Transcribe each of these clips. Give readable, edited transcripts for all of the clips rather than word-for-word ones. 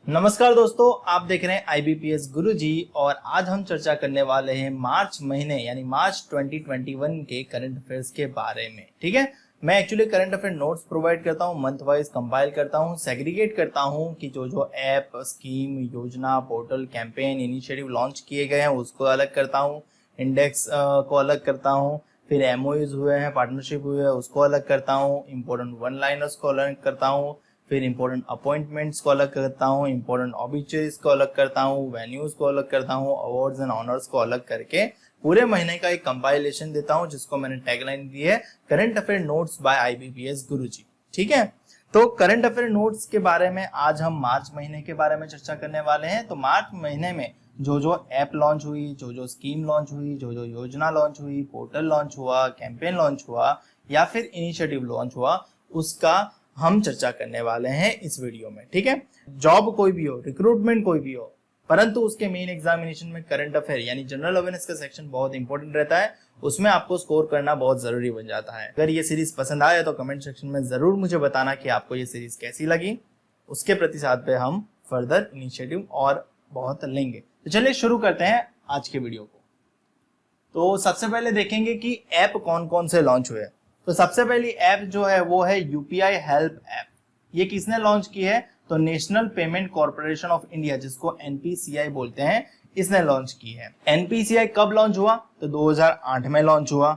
नमस्कार दोस्तों, आप देख रहे हैं IBPS गुरुजी और आज हम चर्चा करने वाले हैं मार्च महीने यानी मार्च 2021 के करंट अफेयर्स के बारे में। ठीक है, मैं actually current affair notes provide करता हूं, मंथ वाइज कंपाइल करता हूं, सेग्रीगेट करता हूं कि जो ऐप, स्कीम, योजना, पोर्टल, कैंपेन, इनिशिएटिव लॉन्च किए गए हैं उसको अलग करता हूं, इंडेक्स को अलग करता हूं, फिर MOUs हुए हैं, पार्टनरशिप हुए हैं उसको अलग करता हूं, इंपॉर्टेंट वन लाइनर्स को अलग करता हूं, फिर इंपॉर्टेंट अपॉइंटमेंट्स को अलग करता हूँ, इंपॉर्टेंट ऑबिचुरीज को अलग करता हूँ, वेन्यूज को अलग करता हूँ, अवार्ड्स एंड ऑनर्स को अलग करके पूरे महीने का एक कंपाइलेशन देता हूँ जिसको मैंने टैगलाइन दी है current affair notes by IBPS Guruji. ठीक है, तो करंट अफेयर नोट्स के बारे में आज हम मार्च महीने के बारे में चर्चा करने वाले हैं। तो मार्च महीने में जो ऐप लॉन्च हुई, जो स्कीम लॉन्च हुई, जो योजना लॉन्च हुई, पोर्टल लॉन्च हुआ, कैंपेन लॉन्च हुआ या फिर इनिशिएटिव लॉन्च हुआ, उसका हम चर्चा करने वाले हैं इस वीडियो में। ठीक है, जॉब कोई भी हो, रिक्रूटमेंट कोई भी हो, परंतु उसके मेन एग्जामिनेशन में करंट अफेयर यानी जनरल अवेयरनेस का सेक्शन बहुत इंपॉर्टेंट रहता है, उसमें आपको स्कोर करना बहुत जरूरी बन जाता है। अगर ये सीरीज पसंद आए तो कमेंट सेक्शन में जरूर मुझे बताना कि आपको ये सीरीज कैसी लगी। उसके प्रतिसाद पे हम फर्दर इनिशिएटिव और बहुत लेंगे। तो चलिए शुरू करते हैं आज के वीडियो को। तो सबसे पहले देखेंगे कि ऐप कौन कौन से लॉन्च हुए। तो सबसे पहली ऐप जो है वो है UPI हेल्प ऐप। ये किसने लॉन्च की है? तो national payment corporation of India, जिसको NPCI बोलते हैं, इसने लॉन्च की है। NPCI कब लॉन्च हुआ? तो 2008 में लॉन्च हुआ।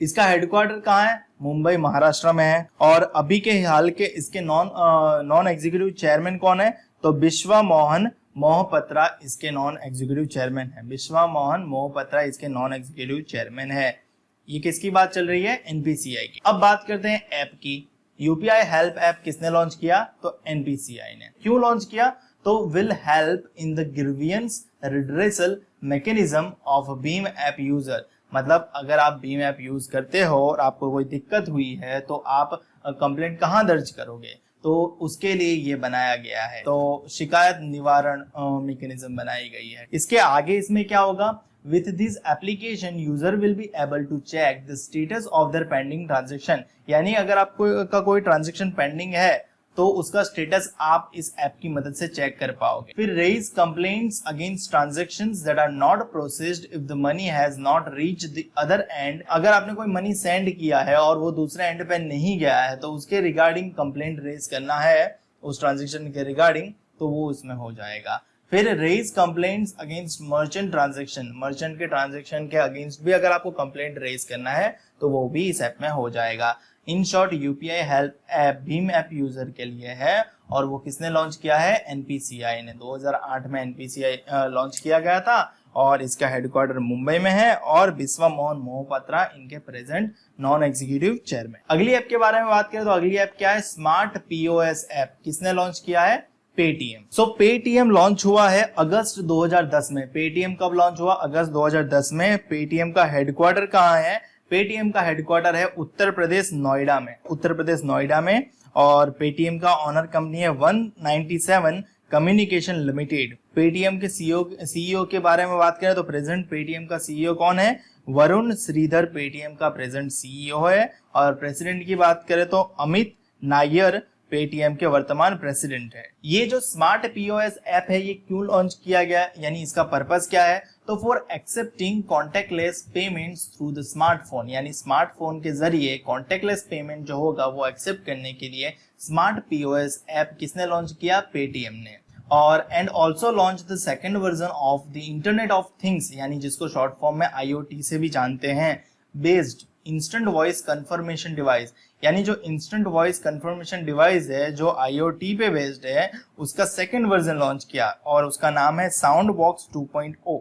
इसका हेडक्वार्टर कहाँ है? मुंबई महाराष्ट्र में है। और अभी के हाल के इसके नॉन एग्जीक्यूटिव चेयरमैन कौन है? तो बिश्वा मोहन मोहपत्रा इसके नॉन एग्जीक्यूटिव चेयरमैन है। बिश्वा मोहन मोहपत्रा इसके नॉन एग्जीक्यूटिव चेयरमैन है। ये किसकी बात चल रही है? NPCI की। अब बात करते हैं ऐप की। UPI हेल्प ऐप किसने लॉन्च किया? तो NPCI ने। क्यों लॉन्च किया? तो will help in the grievance redressal mechanism of Bhim app user. मतलब अगर आप भीम ऐप यूज करते हो और आपको कोई दिक्कत हुई है तो आप कंप्लेंट कहाँ दर्ज करोगे? तो उसके लिए ये बनाया गया है। तो शिकायत निवारण मैकेनिज्म बनाई गई है। इसके आगे इसमें क्या होगा? With this application, user will be able to check the status of their pending transaction। यानी अगर आपको कोई ट्रांजेक्शन पेंडिंग है तो उसका स्टेटस आप इस ऐप की मदद से चेक कर पाओगे। फिर raise complaints against transactions that are not processed if the money has not reached the other end। अगर आपने कोई मनी सेंड किया है और वो दूसरे एंड पे नहीं गया है तो उसके रिगार्डिंग कंप्लेंट रेज करना है उस ट्रांजेक्शन के रिगार्डिंग, तो वो इसमें हो जाएगा। फिर raise complaints against merchant transaction, merchant के ट्रांजैक्शन के अगेंस्ट भी अगर आपको कंप्लेंट रेज करना है तो वो भी इस ऐप में हो जाएगा। In short UPI help app Bhim app user के लिए है और वो किसने लॉन्च किया है? NPCI ने। 2008 में NPCI लॉन्च किया गया था और इसका हेडक्वार्टर मुंबई में है और बिस्वा मोहन मोहपात्रा इनके प्रेजेंट नॉन एग्जीक्यूटिव चेयरमैन। अगली ऐप के बारे में बात करें तो अगली ऐप क्या है? Smart POS app. किसने लॉन्च किया है? पेटीएम। सो पेटीएम लॉन्च हुआ है अगस्त 2010 में। पेटीएम कब लॉन्च हुआ? अगस्त 2010 में। पेटीएम का हेडक्वार्टर कहाँ है? पेटीएम का हेडक्वार्टर है उत्तर प्रदेश नोएडा में। उत्तर प्रदेश नोएडा में। और पेटीएम का ऑनर कंपनी है 197 कम्युनिकेशन लिमिटेड। पेटीएम के सीईओ के बारे में बात करें तो प्रेजेंट पेटीएम का सीईओ कौन है? वरुण श्रीधर पेटीएम का प्रेजेंट सीईओ है। और प्रेसिडेंट की बात करें तो अमित नायर पेटीएम के वर्तमान प्रेसिडेंट है। ये जो स्मार्ट POS ऐप है ये क्यों लॉन्च किया गया, यानी इसका पर्पस क्या है? तो for accepting contact lens payments through the smartphone, यानी स्मार्टफोन के जरिए कॉन्टेक्टलेस पेमेंट जो होगा वो एक्सेप्ट करने के लिए स्मार्ट POS ऐप किसने लॉन्च किया? पेटीएम ने। और and also launch the second version of the internet of things, यानी जिसको शॉर्ट फॉर्म में IoT से भी जानते हैं, based instant voice confirmation device. यानी जो इंस्टेंट वॉइस कंफर्मेशन डिवाइस है जो IoT पे बेस्ड है उसका सेकंड वर्जन लॉन्च किया और उसका नाम है साउंड बॉक्स 2.0।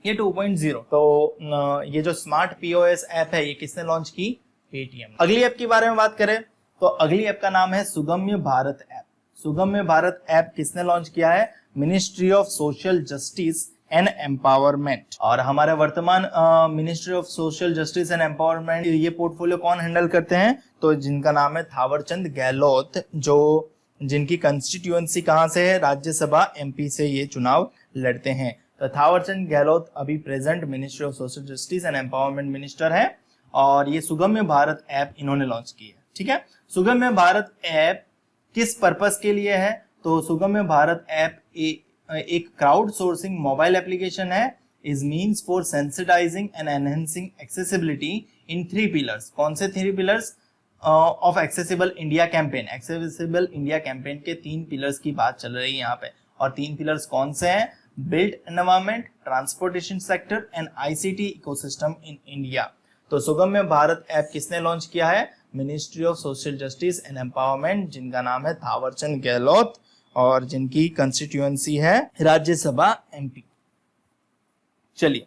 ये 2.0। तो ये जो स्मार्ट POS ऐप है ये किसने लॉन्च की? पेटीएम। अगली ऐप के बारे में बात करें तो अगली ऐप का नाम है सुगम्य भारत ऐप। सुगम्य भारत ऐप किसने लॉन्च किया है? Ministry of social justice and empowerment. और हमारे वर्तमान ministry of social justice and empowerment ये पोर्टफोलियो कौन हैंडल करते हैं? तो जिनका नाम है थावरचंद गहलोत, जो जिनकी कंस्टिट्यूएंसी कहां से है? राज्यसभा MP से ये चुनाव लड़ते हैं। तो थावरचंद गहलोत अभी present ministry of social justice and empowerment minister है और ये सुगम्य भारत ऐप इन्होंने लॉन्च की है। ठीक है, सुगम्य भारत ऐप किस पर्पस के लिए है? तो सुगम्य भारत ऐप एक क्राउड सोर्सिंग मोबाइल एप्लीकेशन है, is means for sensitising and enhancing accessibility in 3 pillars. कौन से 3 pillars of accessible India campaign? Accessible India campaign के 3 पिलर्स की बात चल रही है यहाँ पे। और 3 पिलर्स कौन से हैं? Built environment, transportation sector and ICT ecosystem in India. तो सुगम्य भारत ऐप किसने लॉन्च किया है? Ministry of social justice and empowerment, जिनका नाम है थावरचंद गहलोत और जिनकी कंस्टिट्यूएंसी है राज्यसभा एमपी। चलिए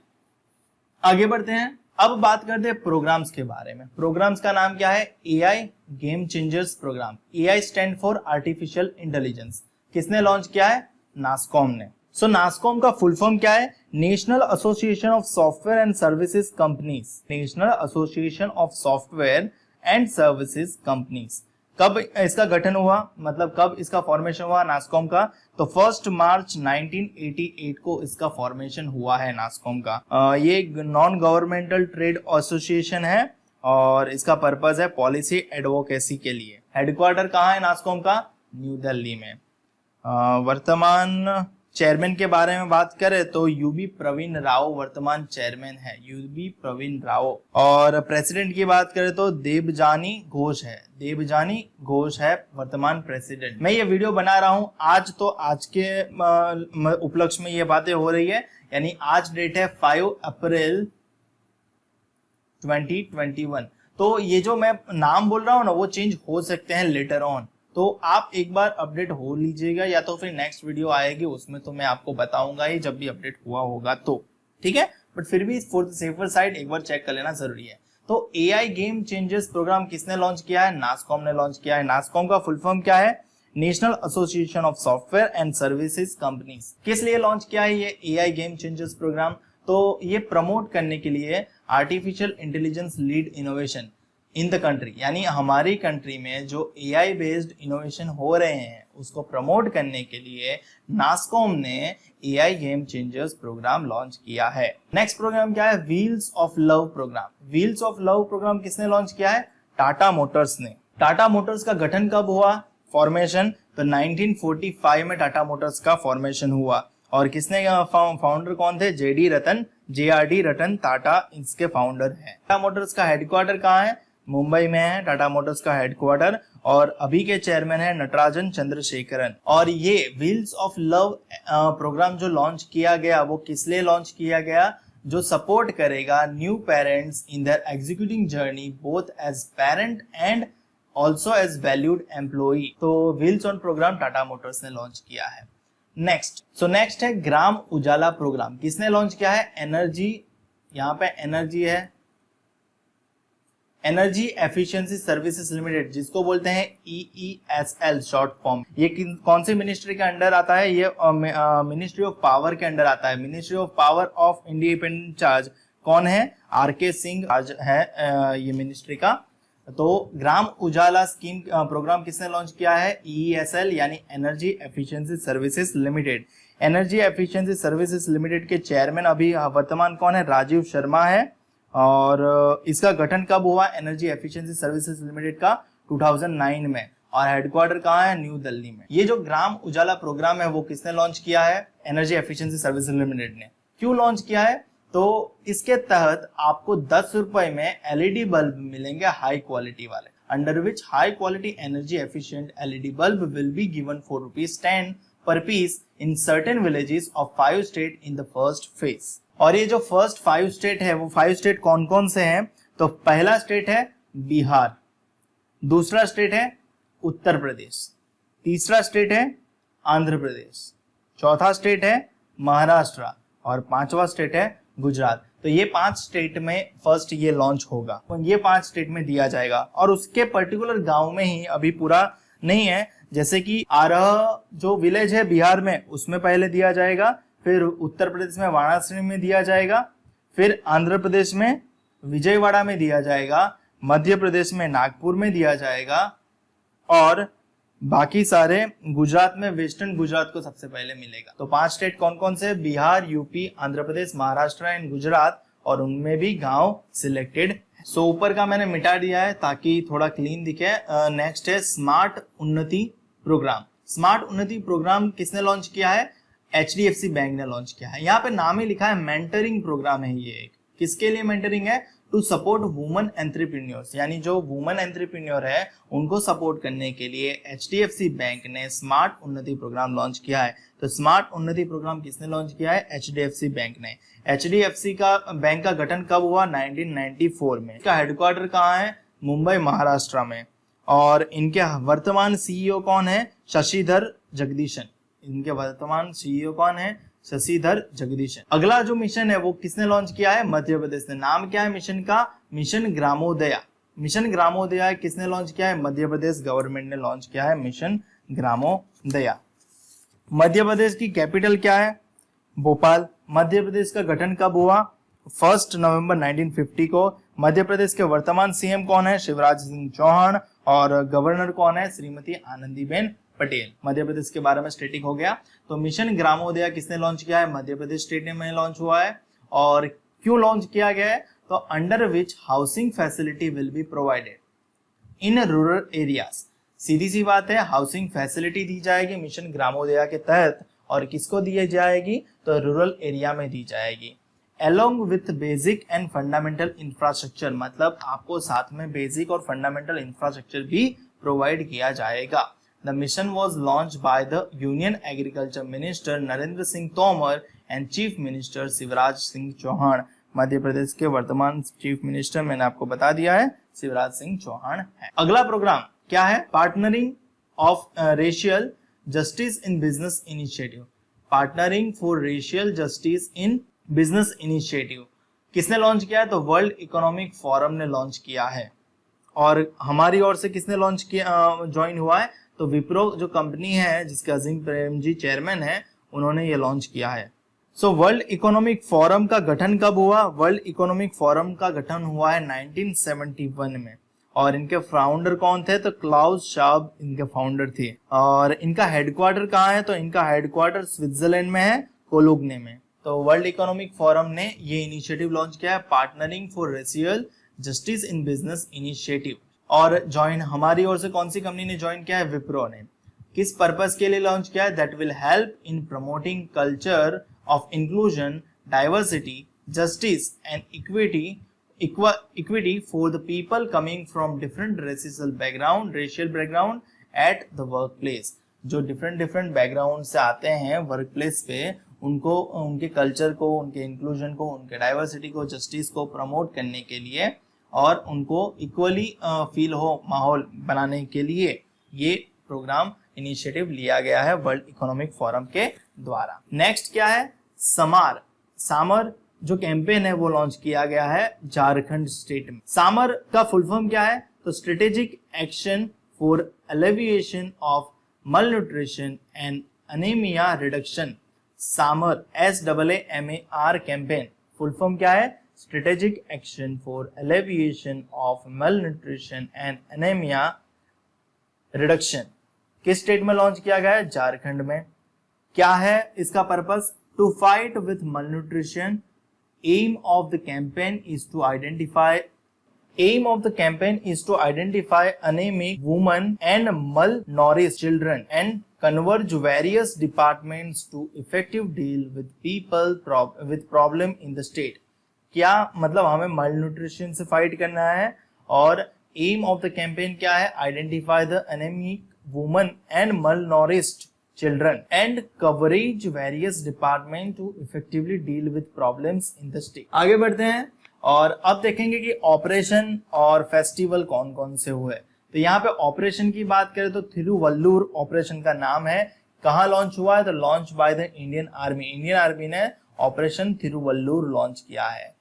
आगे बढ़ते हैं। अब बात करते हैं प्रोग्राम्स के बारे में। प्रोग्राम्स का नाम क्या है? AI game changers program. AI stand for artificial intelligence. किसने लॉन्च किया है? नासकॉम ने। सो नासकॉम का फुल फॉर्म क्या है? National association of software and services companies. National association of software and services companies. कब इसका गठन हुआ, मतलब कब इसका फॉर्मेशन हुआ नासकॉम का? तो 1 मार्च 1988 को इसका फॉर्मेशन हुआ है नासकॉम का। ये नॉन गवर्नमेंटल ट्रेड एसोसिएशन है और इसका पर्पस है पॉलिसी एडवोकेसी के लिए। हेडक्वार्टर कहाँ है नासकॉम का? न्यू दिल्ली में। वर्तमान चेयरमैन के बारे में बात करें तो यूबी प्रवीण राव वर्तमान चेयरमैन है, यूबी प्रवीण राव। और प्रेसिडेंट की बात करें तो देवजानी घोष है, देवजानी घोष है वर्तमान प्रेसिडेंट। मैं ये वीडियो बना रहा हूं आज, तो आज के उपलक्ष्य में ये बातें हो रही है, यानी आज डेट है 5 अप्रैल 2021। तो ये जो मैं नाम बोल रहा हूँ ना वो चेंज हो सकते हैं लेटर ऑन, तो आप एक बार अपडेट हो लीजिएगा, या तो फिर नेक्स्ट वीडियो आएगी उसमें तो मैं आपको बताऊंगा ही जब भी अपडेट हुआ होगा तो, ठीक है। बट फिर भी फॉर द सेफर साइड एक बार चेक कर लेना जरूरी है। तो एआई गेम चेंजर्स प्रोग्राम किसने लॉन्च किया है? नासकॉम ने लॉन्च किया है। नासकॉम का फुल फॉर्म क्या है? National association of software and services companies. किस लिए लॉन्च किया है ये एआई गेम चेंजर्स प्रोग्राम? तो ये प्रमोट करने के लिए artificial intelligence lead innovation in the country, यानी हमारी कंट्री में जो एआई बेस्ड इनोवेशन हो रहे हैं उसको प्रमोट करने के लिए नासकॉम ने AI game changers program launch किया है। नेक्स्ट प्रोग्राम क्या है? Wheels of love program. Wheels of love program किसने लॉन्च किया है? टाटा मोटर्स ने। टाटा मोटर्स का गठन कब हुआ? फॉर्मेशन तो 1945 में टाटा मोटर्स का फॉर्मेशन हुआ। और किसने फाउंडर कौन थे? JRD रतन टाटा इसके फाउंडर हैं। टाटा मोटर्स का हेडक्वार्टर कहाँ है? मुंबई में है टाटा मोटर्स का हेडक्वार्टर, और अभी के चेयरमैन है नटराजन चंद्रशेखरन। और ये व्हील्स ऑफ लव प्रोग्राम जो लॉन्च किया गया वो किस लिए लॉन्च किया गया? जो सपोर्ट करेगा new parents in their executing journey both as parent and also as valued employee. तो wheels on program Tata Motors ने लॉन्च किया है। नेक्स्ट है ग्राम उजाला प्रोग्राम। किसने लॉन्च किया है? एनर्जी, यहाँ पे एनर्जी है, एनर्जी एफिशिएंसी सर्विसेज लिमिटेड, जिसको बोलते हैं EESL शॉर्ट फॉर्म। ये कौन सी मिनिस्ट्री के अंडर आता है? ये मिनिस्ट्री ऑफ पावर के अंडर आता है। Ministry of power of independent charge कौन है? RK सिंह आज है ये मिनिस्ट्री का। तो ग्राम उजाला स्कीम प्रोग्राम किसने लॉन्च किया है? EESL यानी energy efficiency services limited. Energy efficiency services limited के चेयरमैन अभी वर्तमान कौन है? राजीव शर्मा है। और इसका गठन कब हुआ? एनर्जी एफिशिएंसी सर्विसेज लिमिटेड का 2009 में, और हेडक्वार्टर कहाँ है? न्यू दिल्ली में। ये जो ग्राम उजाला प्रोग्राम है वो किसने लॉन्च किया है? एनर्जी एफिशिएंसी सर्विसेज लिमिटेड ने। क्यों लॉन्च किया है? तो इसके तहत आपको 10 रुपए में LED बल्ब मिलेंगे हाई क्वालिटी वाले, under which high quality energy efficient LED bulb will be given ₹4.10 per piece in certain villages of 5 state in the first phase. और ये जो फर्स्ट 5 स्टेट है वो 5 स्टेट कौन कौन से हैं? तो पहला स्टेट है बिहार, दूसरा स्टेट है उत्तर प्रदेश, तीसरा स्टेट है आंध्र प्रदेश, चौथा स्टेट है महाराष्ट्र और पांचवा स्टेट है गुजरात। तो ये 5 स्टेट में फर्स्ट ये लॉन्च होगा, तो ये 5 स्टेट में दिया जाएगा। और उसके पर्टिकुलर गांव में ही अभी पूरा नहीं है, जैसे कि आरह जो विलेज है बिहार में उसमें पहले दिया जाएगा, फिर उत्तर प्रदेश में वाराणसी में दिया जाएगा, फिर आंध्र प्रदेश में विजयवाड़ा में दिया जाएगा, मध्य प्रदेश में नागपुर में दिया जाएगा, और बाकी सारे गुजरात में वेस्टर्न गुजरात को सबसे पहले मिलेगा। तो 5 स्टेट कौन कौन से? बिहार, यूपी, आंध्र प्रदेश, महाराष्ट्र एंड गुजरात, और उनमें भी गांव सिलेक्टेड। सो ऊपर का मैंने मिटा दिया है ताकि थोड़ा क्लीन दिखे। नेक्स्ट है स्मार्ट उन्नति प्रोग्राम। स्मार्ट उन्नति प्रोग्राम किसने लॉन्च किया है? HDFC बैंक ने लॉन्च किया है। यहाँ पे नाम ही लिखा है, मेंटरिंग प्रोग्राम है ये। एक किसके लिए मेंटरिंग है? टू सपोर्ट वुमन एंटरप्रेन्योर्स, यानी जो वुमन एंटरप्रेन्योर है उनको सपोर्ट करने के लिए HDFC बैंक ने स्मार्ट उन्नति प्रोग्राम लॉन्च किया है। तो स्मार्ट उन्नति प्रोग्राम किसने लॉन्च किया है? HDFC बैंक ने। HDFC का बैंक का गठन कब हुआ? 1994 में। इसका हेडक्वार्टर कहाँ है? मुंबई महाराष्ट्र में। और इनके वर्तमान CEO कौन है? शशिधर जगदीशन। इनके वर्तमान CEO कौन है? शशिधर जगदीशन। अगला जो मिशन है वो किसने लॉन्च किया है? मध्य प्रदेश ने। नाम क्या है मिशन का? मिशन ग्रामोदया। मिशन ग्रामोदया किसने लॉन्च किया है? मध्य प्रदेश गवर्नमेंट ने लॉन्च किया है मिशन ग्रामोदया। मध्य प्रदेश की कैपिटल क्या है? भोपाल। मध्य प्रदेश का गठन कब हुआ? 1 नवंबर 1950 को। मध्य प्रदेश के वर्तमान CM कौन है? शिवराज सिंह चौहान। और गवर्नर कौन है? श्रीमती आनंदीबेन पटेल। मध्य प्रदेश के बारे में स्टेटिक हो गया। तो मिशन ग्रामोदया किसने लॉन्च किया है? मध्य प्रदेश स्टेट में लॉन्च हुआ है। और क्यों लॉन्च किया गया है? तो under which housing facility will be provided in rural areas. सीधी सी बात है, हाउसिंग फैसिलिटी दी जाएगी मिशन ग्रामोदया के तहत। और किसको दी जाएगी? तो रूरल एरिया में दी जाएगी। Along with basic and fundamental infrastructure, मतलब आपको साथ में बेसिक और फंडामेंटल इंफ्रास्ट्रक्चर भी प्रोवाइड किया जाएगा। The mission was launched by the Union Agriculture Minister Narendra Singh Tomar and Chief Minister Shivraj Singh Chauhan. मध्य प्रदेश के वर्तमान चीफ मिनिस्टर मैंने आपको बता दिया है, शिवराज सिंह चौहान है। अगला प्रोग्राम क्या है? Partnering of racial justice in business initiative. Partnering for racial justice in business initiative किसने लॉन्च किया है? तो वर्ल्ड इकोनॉमिक फोरम ने लॉन्च किया है। और हमारी ओर से किसने लॉन्च किया, ज्वाइन हुआ है? तो विप्रो जो कंपनी है जिसके अजीम प्रेमजी चेयरमैन है, उन्होंने ये लॉन्च किया है। सो वर्ल्ड इकोनॉमिक फोरम का गठन कब हुआ? वर्ल्ड इकोनॉमिक फोरम का गठन हुआ है 1971 में। और इनके फाउंडर कौन थे? तो क्लाउस शाब इनके फाउंडर थे। और इनका हेडक्वार्टर कहाँ है? तो इनका हेडक्वार्टर स्विट्जरलैंड में है, कोलोग्ने में। तो वर्ल्ड इकोनॉमिक फोरम ने ये इनिशिएटिव लॉन्च किया है, partnering for racial justice in business initiative. और ज्वाइन हमारी ओर से कौन सी कंपनी ने ज्वाइन किया है? विप्रो ने। किस पर्पस के लिए लॉन्च किया है? That will help in promoting culture of inclusion, diversity, justice and equity for the people coming from different racial background at the work place. जो डिफरेंट बैकग्राउंड से आते हैं वर्क प्लेस पे, उनको उनके कल्चर को, उनके इंक्लूजन को, उनके डाइवर्सिटी को, जस्टिस को प्रमोट करने के लिए और उनको इक्वली फील हो माहौल बनाने के लिए ये प्रोग्राम इनिशिएटिव लिया गया है वर्ल्ड इकोनॉमिक फोरम के द्वारा। नेक्स्ट क्या है? सामर जो कैंपेन है वो लॉन्च किया गया है झारखंड स्टेट में। सामर का फुल फॉर्म क्या है? तो strategic action for alleviation of malnutrition and anemia reduction। SAAMAR SAAMAR campaign full form क्या है? Strategic action for alleviation of malnutrition and anemia reduction। किस स्टेट में लॉन्च किया गया है? झारखंड में। क्या है इसका purpose? To fight with malnutrition। Aim of the campaign is to identify anemic women and malnourished children and converge various departments to effective deal with people with problem in the state। क्या मतलब? हमें malnutrition से fight करना है। और M of the campaign क्या है? Identify the anemic women and malnourished children and coverage various departments to effectively deal with problems in the state। आगे बढ़ते हैं और अब देखेंगे कि ऑपरेशन और फेस्टिवल कौन कौन से हुए। तो यहाँ पे ऑपरेशन की बात करें तो थिरुवल्लुर ऑपरेशन का नाम है। कहाँ लॉन्च हुआ है? तो launch by the Indian army. Indian army ने ऑपरेशन थिरुवल्लुर लॉन्च किया है।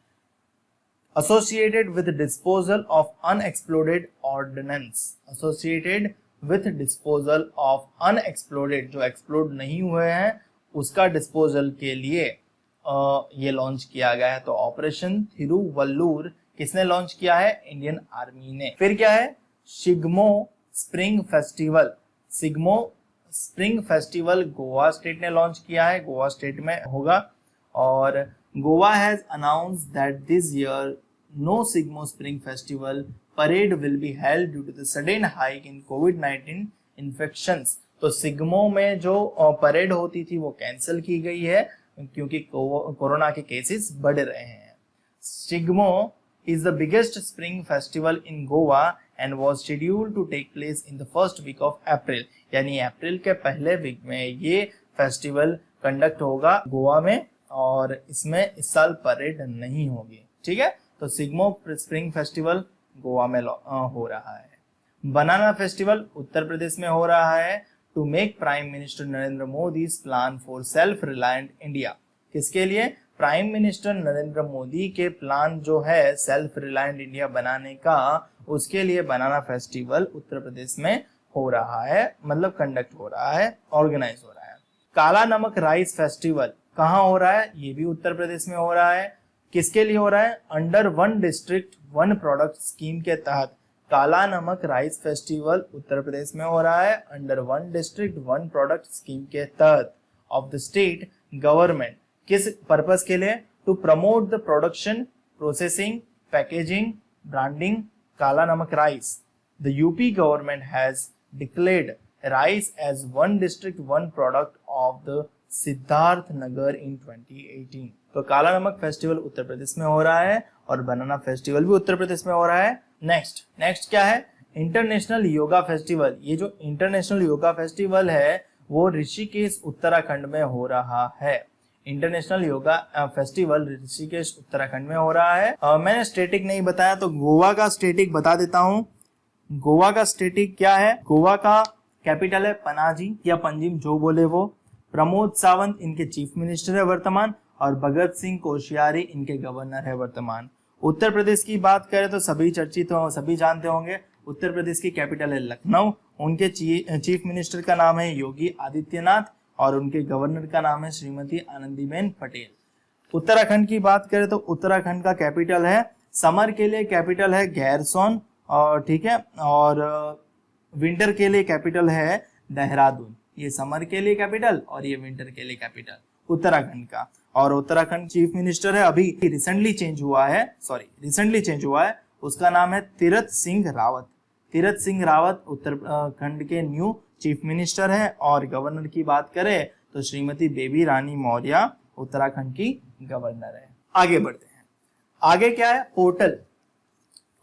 Associated with disposal of unexploded ordnance. Associated with disposal of unexploded, जो एक्सप्लोड नहीं हुए हैं उसका डिस्पोजल के लिए ये लॉन्च किया गया है। तो ऑपरेशन थिरुवल्लुर किसने लॉन्च किया है? इंडियन आर्मी ने। फिर क्या है? Shigmo spring festival. Shigmo spring festival Goa state ने लॉन्च किया है, गोवा स्टेट में होगा। और Goa has announce that this year no Shigmo spring festival parade will be held due to the sudden hike in COVID-19 infections। तो सिग्मो में जो परेड होती थी वो कैंसिल की गई है क्योंकि कोरोना के केसेस बढ़ रहे हैं। Shigmo is the biggest spring festival in Goa and was scheduled to take place in the first week of April, यानी अप्रैल के पहले वीक में ये फेस्टिवल कंडक्ट होगा गोवा में और इसमें इस साल परेड नहीं होगी। ठीक है, तो सिग्मो स्प्रिंग फेस्टिवल गोवा में हो रहा है। बनाना फेस्टिवल उत्तर प्रदेश में हो रहा है to make prime minister Narendra Modi plan for self reliant India. किसके लिए? प्राइम मिनिस्टर नरेंद्र मोदी के प्लान जो है सेल्फ रिलायंट इंडिया बनाने का, उसके लिए बनाना फेस्टिवल उत्तर प्रदेश में हो रहा है, मतलब कंडक्ट हो रहा है, ऑर्गेनाइज हो रहा है। काला नमक राइस फेस्टिवल कहाँ हो रहा है? ये भी उत्तर प्रदेश में हो रहा है। किसके लिए हो रहा है? Under one district one product scheme के तहत काला नमक राइस फेस्टिवल उत्तर प्रदेश में हो रहा है under one district one product scheme के तहत ऑफ द स्टेट गवर्नमेंट। किस पर्पस के लिए? To promote the production, processing, packaging, branding kala namak rice. The UP government has declared rice as one district one product of the Siddharth Nagar in 2018। तो काला नमक festival Uttar Pradesh में हो रहा है और बनाना फेस्टिवल भी उत्तर प्रदेश में हो रहा है। नेक्स्ट क्या है? International yoga festival. ये जो इंटरनेशनल योगा फेस्टिवल है वो ऋषिकेश उत्तराखंड में हो रहा है। International yoga festival Rishikesh Uttarakhand में हो रहा है। मैंने स्टेटिक नहीं बताया तो गोवा का स्टेटिक बता देता हूँ। गोवा का स्टेटिक क्या है? गोवा का कैपिटल है पनाजी या पंजिम, जो बोले वो। प्रमोद सावंत इनके चीफ मिनिस्टर है वर्तमान और भगत सिंह कोश्यारी इनके गवर्नर है वर्तमान। उत्तर प्रदेश की बात करें तो सभी चर्चित हो, सभी जानते होंगे। उत्तर प्रदेश की कैपिटल है लखनऊ। उनके चीफ मिनिस्टर का नाम है योगी आदित्यनाथ और उनके गवर्नर का नाम है श्रीमती आनंदीबेन पटेल। उत्तराखंड की बात करें तो उत्तराखंड का कैपिटल है, समर के लिए कैपिटल है गैरसोन, और ठीक है, और विंटर के लिए कैपिटल है देहरादून। ये समर के लिए कैपिटल और ये विंटर के लिए कैपिटल उत्तराखंड का। और उत्तराखंड चीफ मिनिस्टर है, अभी रिसेंटली चेंज हुआ है, उसका नाम है तीरथ सिंह रावत। तीरथ सिंह रावत उत्तराखंड के न्यू चीफ मिनिस्टर है। और गवर्नर की बात करें तो श्रीमती बेबी रानी मौर्य उत्तराखंड की गवर्नर है। आगे बढ़ते हैं। आगे क्या है? पोर्टल।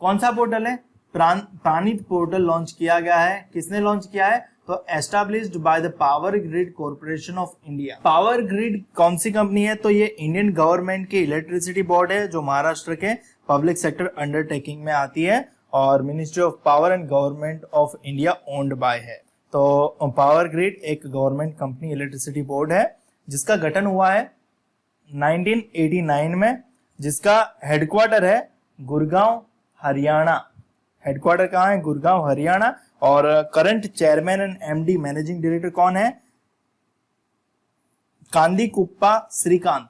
कौन सा पोर्टल है? प्राणित पोर्टल लॉन्च किया गया है। किसने लॉन्च किया है? तो established by the power grid corporation of India. Power grid कौन सी कंपनी है? तो ये इंडियन गवर्नमेंट की इलेक्ट्रिसिटी बोर्ड है जो महाराष्ट्र के पब्लिक सेक्टर अंडरटेकिंग में आती है और ministry of power and government of India owned by है। तो पावर ग्रिड एक गवर्नमेंट कंपनी इलेक्ट्रिसिटी बोर्ड है जिसका गठन हुआ है 1989 में, जिसका हेडक्वार्टर है गुड़गांव हरियाणा। हेडक्वार्टर कहाँ है? गुड़गांव हरियाणा। और current chairman and MD managing director कौन है? कांदीकुप्पा श्रीकांत।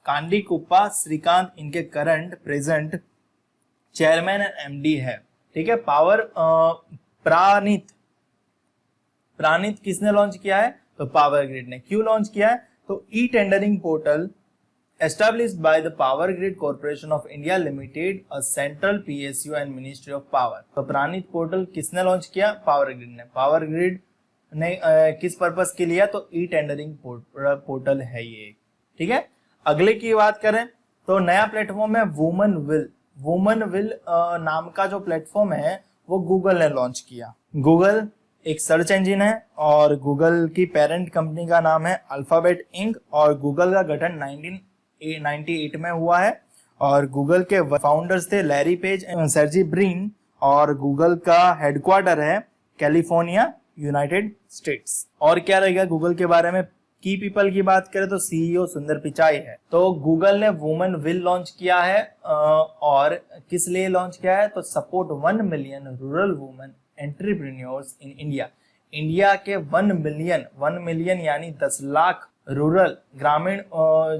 कांदीकुप्पा श्रीकांत इनके current present chairman and MD है। ठीक है। पावर प्राणित किसने लॉन्च किया है? तो पावर ग्रिड ने। क्यों लॉन्च किया है? तो e tendering portal established by the Power Grid Corporation of India Limited, a central PSU and Ministry of Power। तो प्राणित पोर्टल किसने लॉन्च किया? पावर ग्रिड ने। पावर ग्रिड ने किस पर्पस के लिए? तो ई टेंडरिंग पोर्टल है ये। ठीक है। अगले की बात करें तो नया प्लेटफॉर्म है वुमन विल। वुमन विल नाम का जो प्लेटफॉर्म है वो गूगल ने लॉन्च किया। गूगल एक सर्च इंजिन है और गूगल की पेरेंट कंपनी का नाम है अल्फाबेट इंक और गूगल का गठन 1998 में हुआ है और गूगल के फाउंडर्स थे Larry page and Sergey Brin और गूगल का हेडक्वार्टर है कैलिफोर्निया, यूनाइटेड स्टेट्स। और क्या रहेगा गूगल के बारे में? की पीपल की बात करें तो सीईओ सुंदर पिचाई है। तो गूगल ने वुमन विल लॉन्च किया है और किस लिए लॉन्च किया है? तो support 1 million rural women entrepreneurs in India. India के 1 मिलियन यानी 10 लाख रूरल ग्रामीण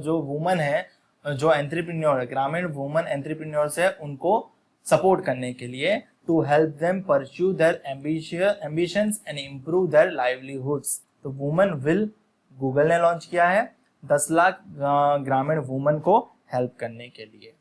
जो वुमन है, जो एंटरप्रेन्योर है, ग्रामीण वुमन एंटरप्रेन्योर्स है, उनको सपोर्ट करने के लिए to help them pursue their ambitions and improve their livelihoods. तो वुमन विल गूगल ने लॉन्च किया है 10 लाख ग्रामीण वुमन को हेल्प करने के लिए।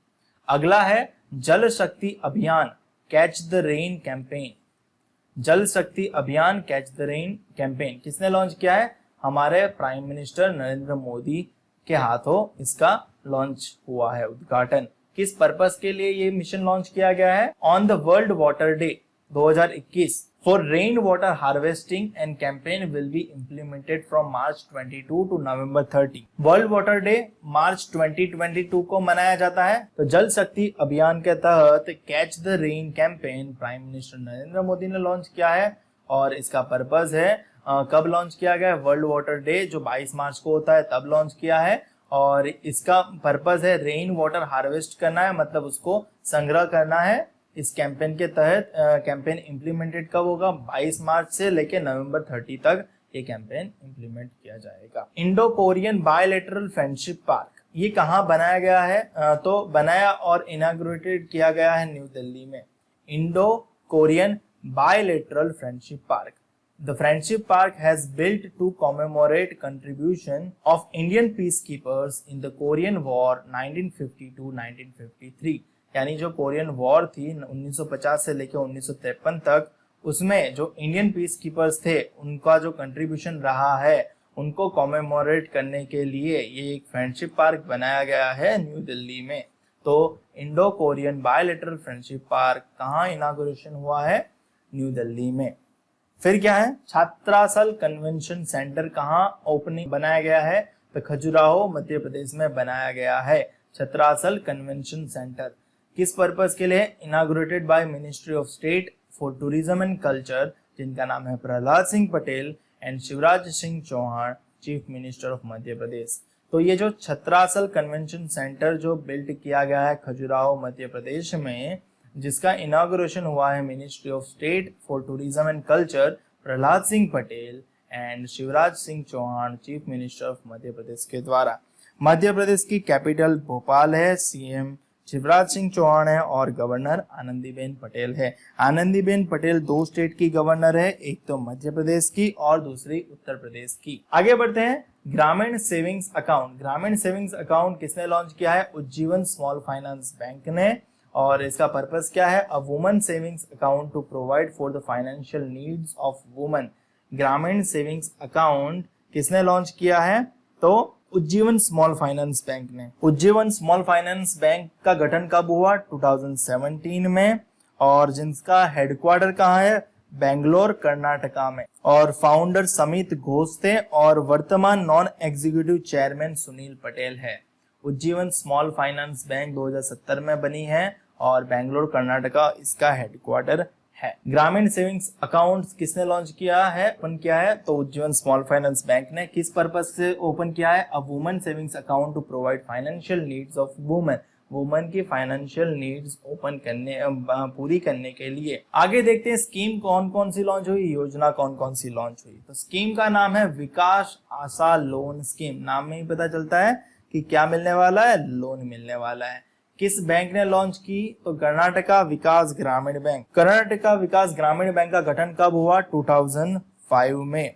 अगला है जल शक्ति अभियान, कैच द रेन कैंपेन। जल शक्ति अभियान कैच द रेन कैंपेन किसने लॉन्च किया है? हमारे प्राइम मिनिस्टर नरेंद्र मोदी के हाथों इसका लॉन्च हुआ है, उद्घाटन। किस पर्पस के लिए ये मिशन लॉन्च किया गया है? On the world water day 2021 for rain water harvesting and campaign will be implemented from March 22 to November 30। World water day March 2022 को मनाया जाता है। तो जल शक्ति अभियान के तहत catch the rain campaign prime minister Narendra Modi ने लॉन्च किया है और इसका पर्पस है कब लॉन्च किया गया है? वर्ल्ड वाटर डे जो 22 मार्च को होता है तब लॉन्च किया है और इसका पर्पस है रेन वाटर हार्वेस्ट करना है, मतलब उसको संग्रह करना है। इस कैंपेन के तहत कैंपेन इंप्लीमेंटेड कब होगा? 22 मार्च से लेकर नवंबर 30 तक ये कैंपेन इंप्लीमेंट किया जाएगा। Indo Korean bilateral friendship park ये कहाँ बनाया गया है? तो बनाया और इनॉग्रेटेड किया गया है न्यू दिल्ली में। Indo Korean bilateral friendship park. The Friendship Park has built to commemorate contribution of Indian peacekeepers in the Korean War 1950-1953। यानी जो कोरियन वॉर थी 1950 से लेकर 1953 तक, उसमें जो इंडियन पीस कीपर्स थे उनका जो कंट्रीब्यूशन रहा है उनको कॉमेमोरेट करने के लिए ये एक फ्रेंडशिप पार्क बनाया गया है न्यू दिल्ली में। तो Indo Korean bilateral friendship park कहाँ इनॉग्रेशन हुआ है? न्यू दिल्ली में। फिर क्या है? छात्रासल कन्वेंशन सेंटर कहाँ ओपनिंग बनाया गया है? तो खजुराहो मध्य प्रदेश में बनाया गया है छात्रासल कन्वेंशन सेंटर। किस पर्पस के लिए? Inaugurated by ministry of state for tourism and culture, जिनका नाम है Prahlad Singh Patel and Shivraj Singh Chouhan, chief minister of Madhya Pradesh. तो ये जो छत्रासल कन्वेंशन सेंटर जो बिल्ड किया गया है खजुराहो मध्य प्रदेश में, जिसका इनॉग्रेशन हुआ है ministry of state for tourism and culture, Prahlad Singh Patel and Shivraj Singh Chouhan, chief minister of Madhya Pradesh के द्वारा। मध्य प्रदेश की कैपिटल भोपाल है, सीएम शिवराज सिंह चौहान है और गवर्नर आनंदीबेन पटेल है। आनंदीबेन पटेल 2 स्टेट की गवर्नर है, एक तो मध्य प्रदेश की और दूसरी उत्तर प्रदेश की। आगे बढ़ते हैं। ग्रामीण सेविंग्स अकाउंट। ग्रामीण सेविंग्स अकाउंट किसने लॉन्च किया है? उज्जीवन स्मॉल फाइनेंस बैंक ने। और इसका पर्पस क्या है? A woman savings account to provide for the financial needs of woman. Gramin savings account किसने लॉन्च किया है? तो उज्जीवन स्मॉल फाइनेंस बैंक ने। उज्जीवन स्मॉल फाइनेंस बैंक का गठन कब हुआ? 2017 में। और जिनका हेडक्वार्टर कहाँ है? बेंगलोर कर्नाटका में। और फाउंडर समित घोष थे और वर्तमान non executive chairman Sunil Patel है। उज्जीवन स्मॉल फाइनेंस बैंक 2017 में बनी है और बेंगलोर कर्नाटका इसका हेडक्वार्टर है। ग्रामीण सेविंग्स अकाउंट किसने लॉन्च किया है, ओपन किया है? तो उज्जीवन स्मॉल फाइनेंस बैंक ने। किस पर्पस से ओपन किया है? A woman savings account to provide financial needs of women. Women की फाइनेंशियल नीड्स ओपन करने पूरी करने के लिए। आगे देखते हैं स्कीम कौन कौन सी लॉन्च हुई, योजना कौन कौन सी लॉन्च हुई। तो स्कीम का नाम है विकास आशा लोन स्कीम। नाम में ही पता चलता है कि क्या मिलने वाला है? लोन मिलने वाला है। किस बैंक ने लॉन्च की? तो कर्नाटका विकास ग्रामीण बैंक। कर्नाटका विकास ग्रामीण बैंक का गठन कब हुआ? 2005 में।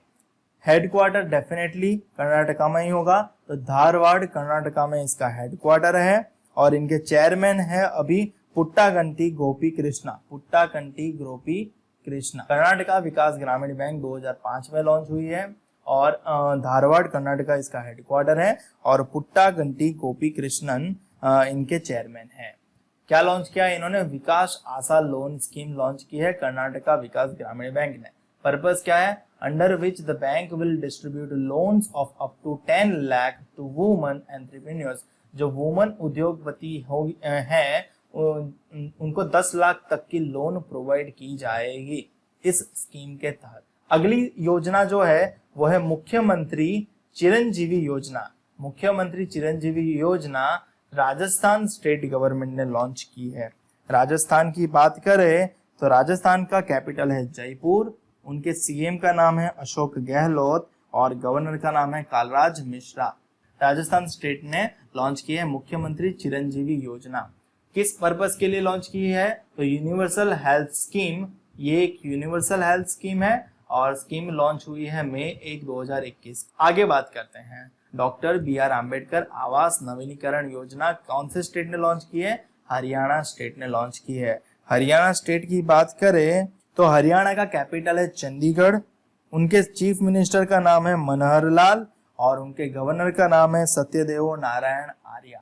हेडक्वार्टर डेफिनेटली कर्नाटका में ही होगा, तो धारवाड़ कर्नाटका में इसका हेडक्वार्टर है। और इनके चेयरमैन है अभी पुट्टागंटी गोपी कृष्णा। पुट्टागंटी गोपी कृष्णा। कर्नाटका विकास ग्रामीण बैंक 2005 में लॉन्च हुई है और धारवाड़ कर्नाटका इसका हेडक्वार्टर है और पुट्टागंटी गोपी कृष्णन इनके चेयरमैन है। क्या लॉन्च किया इन्होंने? विकास आशा लोन स्कीम लॉन्च की है कर्नाटका विकास ग्रामीण बैंक ने। पर्पस क्या है? Under which the bank will distribute loans of up to 10 lakh to woman entrepreneurs. जो वुमन उद्योगपति हो हैं उनको 10 लाख तक की लोन प्रोवाइड की जाएगी इस स्कीम के तहत। अगली योजना जो है वो है मुख्यमंत्री चिरंजीवी योजना। मुख्यमंत्री चिरंजीवी योजना राजस्थान स्टेट गवर्नमेंट ने लॉन्च की है। राजस्थान की बात करें तो राजस्थान का कैपिटल है जयपुर, उनके सीएम का नाम है अशोक गहलोत और गवर्नर का नाम है कालराज मिश्रा। राजस्थान स्टेट ने लॉन्च की है मुख्यमंत्री चिरंजीवी योजना। किस पर्पस के लिए लॉन्च की है? तो यूनिवर्सल हेल्थ स्कीम। ये एक यूनिवर्सल हेल्थ स्कीम है और स्कीम लॉन्च हुई है मई 1, 2021। आगे बात करते हैं। डॉक्टर BR आम्बेडकर आवास नवीनीकरण योजना कौन से स्टेट ने लॉन्च की है? हरियाणा स्टेट ने लॉन्च की है। हरियाणा स्टेट की बात करें तो हरियाणा का कैपिटल है चंडीगढ़, उनके चीफ मिनिस्टर का नाम है मनोहर लाल और उनके गवर्नर का नाम है सत्यदेव नारायण आर्य।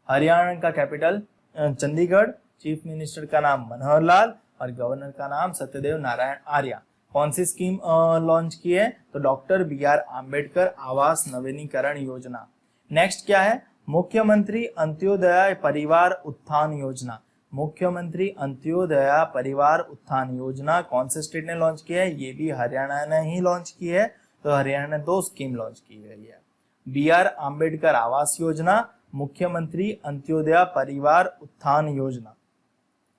हरियाणा का कैपिटल चंडीगढ़, चीफ मिनिस्टर का नाम मनोहर लाल और गवर्नर का नाम सत्यदेव नारायण आर्य। कौन सी स्कीम लॉन्च की है? तो डॉक्टर BR आम्बेडकर आवास नवीनीकरण योजना। नेक्स्ट क्या है? मुख्यमंत्री अंत्योदय परिवार उत्थान योजना। मुख्यमंत्री अंत्योदय परिवार उत्थान योजना कौन से स्टेट ने लॉन्च किया है? ये भी हरियाणा ने ही लॉन्च की है। तो हरियाणा ने 2 स्कीम लॉन्च की गई है, BR आम्बेडकर आवास योजना, मुख्यमंत्री अंत्योदय परिवार उत्थान योजना।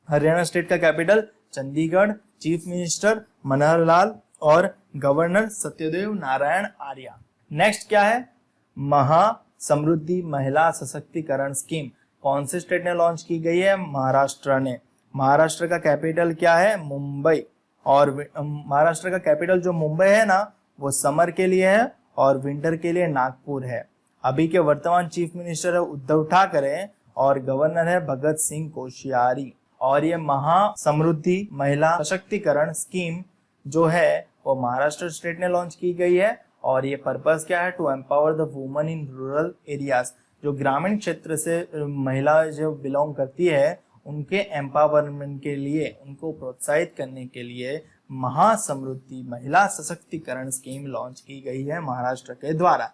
हरियाणा स्टेट का capital Chandigarh, chief minister Manohar Lal और गवर्नर सत्यदेव नारायण आर्य। नेक्स्ट क्या है? महा समृद्धि महिला सशक्तिकरण स्कीम कौन से स्टेट ने लॉन्च की गई है? महाराष्ट्र ने। महाराष्ट्र का कैपिटल क्या है? मुंबई। और महाराष्ट्र का कैपिटल जो मुंबई है ना, वो समर के लिए है और विंटर के लिए नागपुर है। अभी के वर्तमान चीफ मिनिस्टर है उद्धव ठाकरे और गवर्नर है भगत सिंह कोश्यारी। और ये महा समृद्धि महिला सशक्तिकरण स्कीम जो है वो महाराष्ट्र स्टेट ने लॉन्च की गई है। और ये पर्पस क्या है? To empower the women in rural areas. जो ग्रामीण क्षेत्र से महिला जो बिलोंग करती है उनके एम्पावरमेंट के लिए, उनको प्रोत्साहित करने के लिए महासमृद्धि महिला सशक्तिकरण स्कीम लॉन्च की गई है महाराष्ट्र के द्वारा।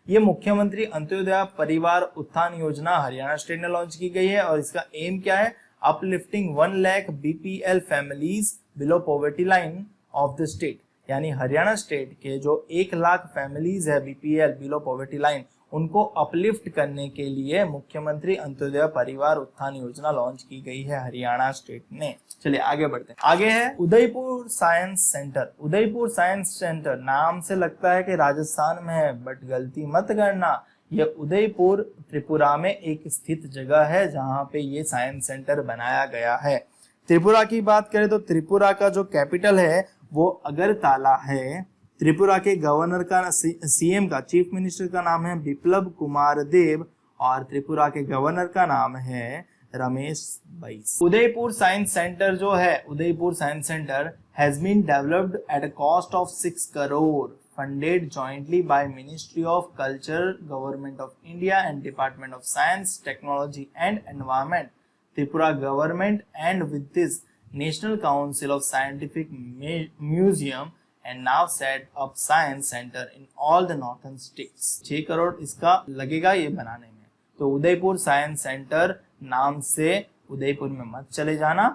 ये मुख्यमंत्री अंत्योदय परिवार उत्थान योजना हरियाणा स्टेट ने लॉन्च की गई है और इसका एम क्या है? Uplifting 1 lakh BPL families below poverty line of the state. यानी हरियाणा स्टेट के जो 1 लाख फैमिलीज है BPL बिलो पॉवर्टी लाइन, उनको अपलिफ्ट करने के लिए मुख्यमंत्री अंत्योदय परिवार उत्थान योजना लॉन्च की गई है हरियाणा स्टेट ने। चलिए आगे बढ़ते हैं। आगे है Udaipur science centre. Udaipur science centre नाम से लगता है कि राजस्थान में है, बट गलती मत करना, यह उदयपुर त्रिपुरा में एक स्थित जगह है जहां पे ये साइंस सेंटर बनाया गया है। त्रिपुरा की बात करें तो त्रिपुरा का जो कैपिटल है वो अगरतला है। त्रिपुरा के गवर्नर का CM का चीफ मिनिस्टर का नाम है बिप्लब कुमार देव और त्रिपुरा के गवर्नर का नाम है रमेश बैस। उदयपुर साइंस सेंटर जो है, Udaipur science centre has been developed at a cost of 6 crore, funded jointly by Ministry of Culture, Government of India and Department of Science, Technology and Environment, Tripura government, and with this National Council of Scientific Museum, and now set up science center in all the northern states। 6 crore इसका लगेगा ये बनाने में। तो Udaipur science centre नाम से उदयपुर में मत चले जाना,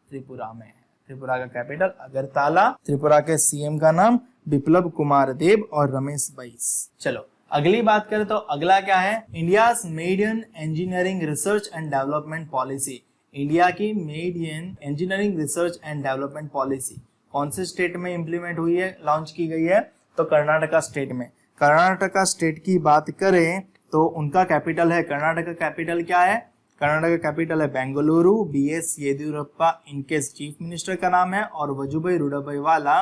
त्रिपुरा में है। त्रिपुरा का कैपिटल अगरतला, त्रिपुरा के CM का नाम बिप्लब कुमार देव और रमेश बैस। चलो अगली बात करें तो अगला क्या है? India's median engineering research and development policy. India की median engineering research and development policy कौन से स्टेट में इंप्लीमेंट हुई है, लॉन्च की गई है? तो कर्नाटका स्टेट में। कर्नाटका स्टेट की बात करें तो उनका कैपिटल है, कर्नाटक का कैपिटल क्या है? कर्नाटक का कैपिटल है बेंगलुरु। BS येदियुरप्पा इनके चीफ मिनिस्टर का नाम है और वजुभाई रुडभाईवाला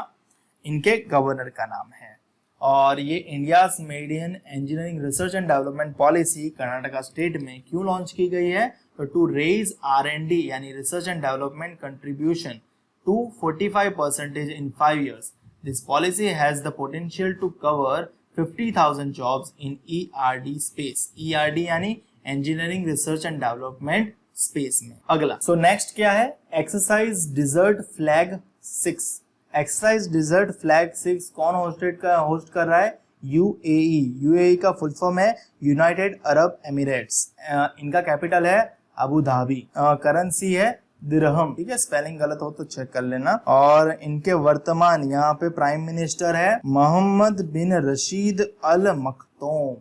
इनके गवर्नर का नाम है। और ये India's median engineering research and development policy Karnataka state में क्यों लॉन्च की गई है? तो टू रेज R&D यानी research and development contribution to 45% in 5 years. This policy has the potential to cover 50,000 jobs in ERD space. ERD यानी Engineering Research and Development Space में। अगला so next क्या है? Exercise Desert Flag 6। Exercise Desert Flag 6 कौन host कर रहा है? UAE। UAE का फुल फॉर्म है यूनाइटेड अरब एमिरेट्स। इनका कैपिटल है अबू धाबी। करेंसी है दिरहम। ठीक है, स्पेलिंग गलत हो तो चेक कर लेना। और इनके वर्तमान यहाँ पे प्राइम मिनिस्टर है मोहम्मद बिन रशीद अल मखतूम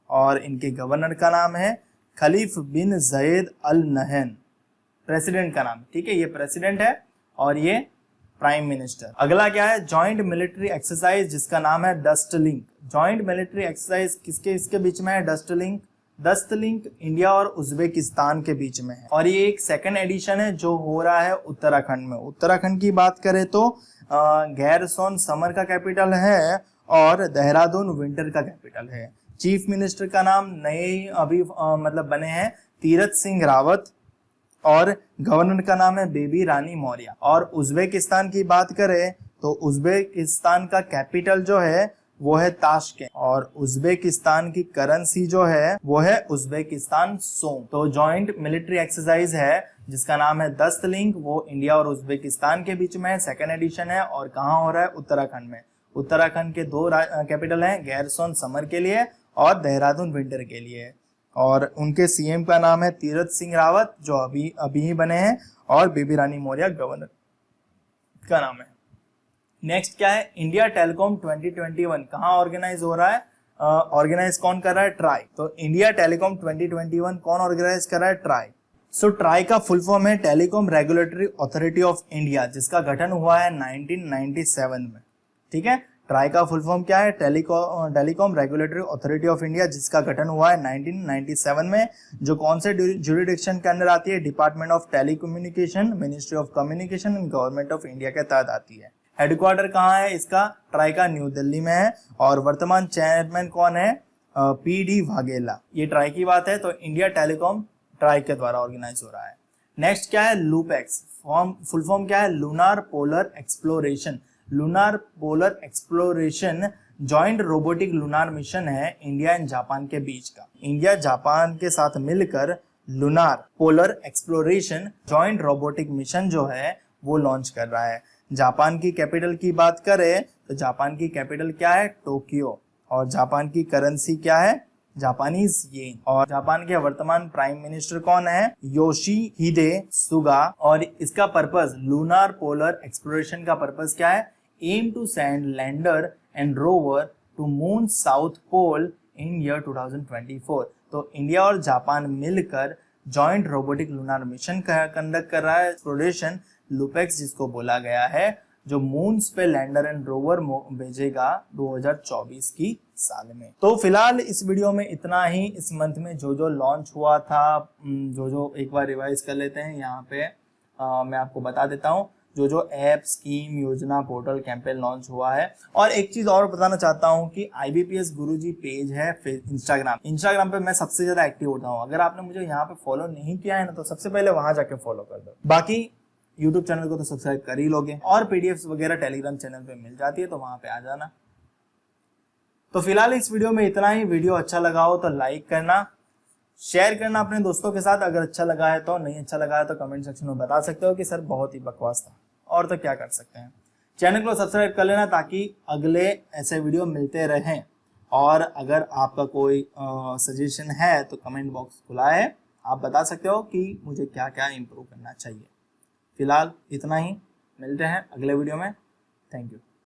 और इनके गवर्नर का नाम है खलीफ बिन जयद अल नहन। प्रेसिडेंट का नाम, ठीक है, ये प्रेसिडेंट है और ये प्राइम मिनिस्टर। अगला क्या है? जॉइंट मिलिट्री एक्सरसाइज जिसका नाम है dust link. Joint military exercise इसके बीच में है? Dust link. Dust link India और उज्बेकिस्तान के बीच में है और ये एक सेकंड एडिशन है जो हो रहा है उत्तराखंड में। उत्तराखंड की बात करें तो गैरसोन समर का कैपिटल है और देहरादून विंटर का कैपिटल है। चीफ मिनिस्टर का नाम नए अभी मतलब बने हैं तीरथ सिंह रावत और गवर्नर का नाम है बेबी रानी मौर्य। और उज्बेकिस्तान की बात करें तो उज्बेकिस्तान का कैपिटल जो है वो है ताशकेंट, और उज्बेकिस्तान की करेंसी जो है वो है उज्बेकिस्तान सोम। तो जॉइंट मिलिट्री एक्सरसाइज है जिसका नाम है दस्त लिंक, वो इंडिया और उज्बेकिस्तान के बीच में है, सेकेंड एडिशन है, और कहाँ हो रहा है? उत्तराखंड में। उत्तराखंड के दो कैपिटल हैं, गैरसोन समर के लिए और देहरादून विंटर के लिए। और उनके सीएम का नाम है तीरथ सिंह रावत जो अभी ही बने हैं, और बेबी रानी मौर्य गवर्नर का नाम है। नेक्स्ट क्या है? इंडिया टेलीकॉम 2021 कहाँ ऑर्गेनाइज हो रहा है? ऑर्गेनाइज कौन कर रहा है? ट्राई। तो इंडिया टेलीकॉम 2021 कौन ऑर्गेनाइज कर रहा है? ट्राई। सो ट्राई का फुल फॉर्म है telecom regulatory authority of India, जिसका गठन हुआ है 1997 में। ठीक है, ट्राई का फुल फॉर्म क्या है? Telecom regulatory authority of India, जिसका गठन हुआ है 1997 में, जो कौन से ज्यूरिडिक्शन के अंदर आती है? Department of telecommunication, ministry of communication and government of India के तहत आती है। हेडक्वार्टर कहाँ है इसका? ट्राई का न्यू दिल्ली में है, और वर्तमान चेयरमैन कौन है? पीडी वाघेला। ये ट्राई की बात है। तो इंडिया टेलीकॉम ट्राई के द्वारा ऑर्गेनाइज हो रहा है। नेक्स्ट क्या है? लूपेक्स। फुल फॉर्म क्या है? Lunar polar exploration. Lunar polar exploration joint robotic lunar mission है इंडिया एंड जापान के बीच का। इंडिया जापान के साथ मिलकर lunar polar exploration joint robotic mission जो है वो लॉन्च कर रहा है। जापान की कैपिटल की बात करें तो जापान की कैपिटल क्या है? टोक्यो। और जापान की करेंसी क्या है? Japanese yen. और जापान के वर्तमान प्राइम मिनिस्टर कौन है? Yoshihide Suga. और इसका पर्पस, लूनार पोलर एक्सप्लोरेशन का पर्पस क्या है? Aim to send lander and rover to moon south pole in year 2024। तो इंडिया और जापान मिलकर joint robotic lunar mission conduct कर रहा है, एक्सप्लोरेशन लूपेक्स जिसको बोला गया है, जो मून्स पे लैंडर एंड रोवर भेजेगा 2024 की साल में। तो फिलहाल इस वीडियो में इतना ही। इस मंथ में जो जो लॉन्च हुआ था, जो एक बार रिवाइज कर लेते हैं। यहाँ पे मैं आपको बता देता हूँ जो जो ऐप, स्कीम, योजना, पोर्टल, कैंपेन लॉन्च हुआ है। और एक चीज और बताना चाहता हूँ कि IBPS गुरुजी पेज है इंस्टाग्राम पे मैं सबसे ज्यादा एक्टिव होता हूँ। अगर आपने मुझे यहाँ पे फॉलो नहीं किया है ना, तो सबसे पहले वहां जाके फॉलो कर दो। बाकी YouTube चैनल को तो सब्सक्राइब कर ही लोगे, और PDFs वगैरह टेलीग्राम चैनल पे मिल जाती है, तो वहां पे आ जाना। तो फिलहाल इस वीडियो में इतना ही। वीडियो अच्छा लगा हो तो लाइक करना, शेयर करना अपने दोस्तों के साथ। अगर अच्छा लगा है तो, नहीं अच्छा लगा है तो कमेंट सेक्शन में बता सकते हो कि सर बहुत ही बकवास था, और तो क्या कर सकते हैं। चैनल को सब्सक्राइब कर लेना ताकि अगले ऐसे वीडियो मिलते रहें। और अगर आपका कोई सजेशन है तो कमेंट बॉक्स खुला है, आप बता सकते हो कि मुझे क्या क्या इम्प्रूव करना चाहिए। फिलहाल इतना ही, मिलते हैं अगले वीडियो में। Thank you.